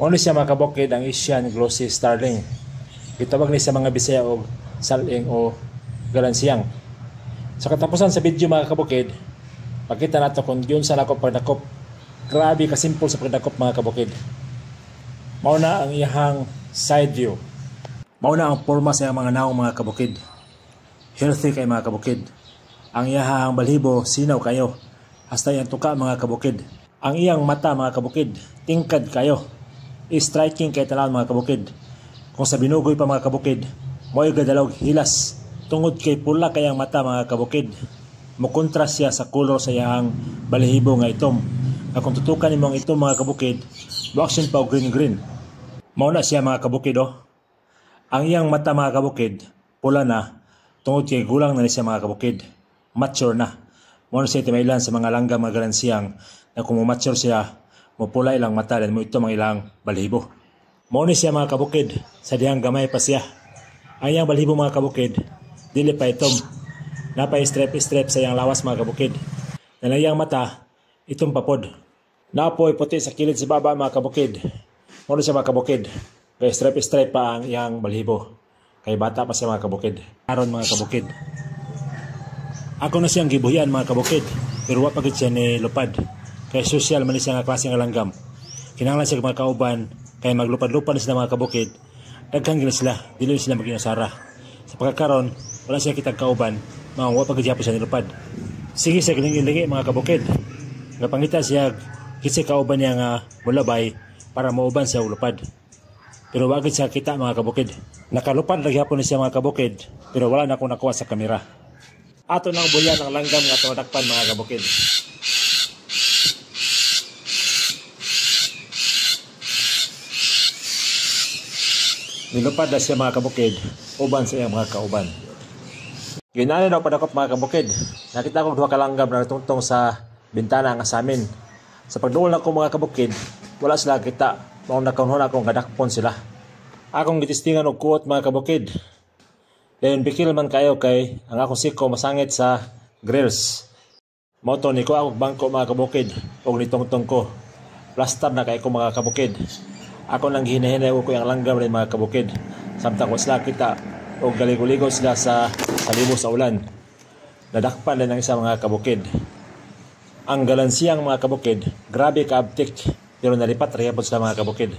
Ano siya mga kabukid ang Asian glossy starling. Gitawag ni sa mga Bisaya og saling o galansyang. Sa katapusan sa video mga kabukid, pakita nato kung yun sa nako pagdakop. Grabe ka simple sa pagdakop mga kabukid. Mao na ang iyang side view. Mao na ang porma sa iyang mga naong mga kabukid. Healthy kay mga kabukid. Ang iyang balhibo sinaw kayo. Hasta iyang tuka mga kabukid. Ang iyang mata mga kabukid, tingkad kayo. Striking kay tanan mga kabukid. Kung sa binugoy pa mga kabukid, mo'y gadalog hilas. Tungod kay pula kayang mata mga kabukid. Mukontras siya sa color sa iyang balahibo nga itom. Na kung tutukan nimo ang itom mga kabukid, action pa og green. Mao na siya mga kabukid oh. Ang iyang mata mga kabukid, pula na. Tungod kay gulang na siya mga kabukid. Mature na. Mao na siya timaylan sa mga langgam mga galansyang na kung mature siya, mapula ilang mata dan mo itom ang ilang balahibo. Mao ni siya mga kabukid, sa dihang gamay pa siya. Ang iyang balahibo mga kabukid, dili pa itom. Napay strip sa iyang lawas mga kabukid. Na iyang mata, itom papod. Napoy puti sa kilid si baba mga kabukid. Mao ni siya mga kabukid, kay strip pa ang iyang balahibo. Kay bata pa siya mga kabukid. Aron mga kabukid. Ako na siyang gibuhian mga kabukid, pero wa pa gid siya ni lupad. Kay social man siya nga klase nga langgam. Kinahanglan siya mga kauban, kay maglupad-lupad na sila mga kabukid. Daghang gina sila, dili sila maginasara. Sa pagkakaron, wala siya kitag kauban, wa pa gid siya nilupad. Sige sa gilingi mga kabukid. Napangita siya kitsa kauban niya nga mulabay para mauban siya ulupad. Pero wa gid siya kita mga kabukid. Nakalupad lagi hapon siya mga kabukid, pero wala na akong nakuha sa kamera. Ato nang buyan ang langgam nga tumadakpan mga kabukid. Nilupad na siya mga kabukid, uban sa iyang mga kauban. Ginani daw padakop mga kabukid. Nakita ko duha ka langgam na tungtong sa bintana nga sa amin. Sa pagduol ako mga kabukid, wala sila kita. Maong nakunhon akong gadakpon sila. Akong gitistingan og kuot mga kabukid. Dayon bikil man kayo kay ang akong siko masangit sa grills. Moto ni ko akong bangko mga kabukid og nitongtong ko. Plaster na kay ko mga kabukid. Ako nang hinahinay ko yung langgam rin mga kabukid. Samtang ko sila kita o galigo-ligo sila sa libo sa ulan. Nadakpan din ang isa mga kabukid. Ang galansyang mga kabukid, grabe kaabtik, pero nalipat rehapon sila mga kabukid.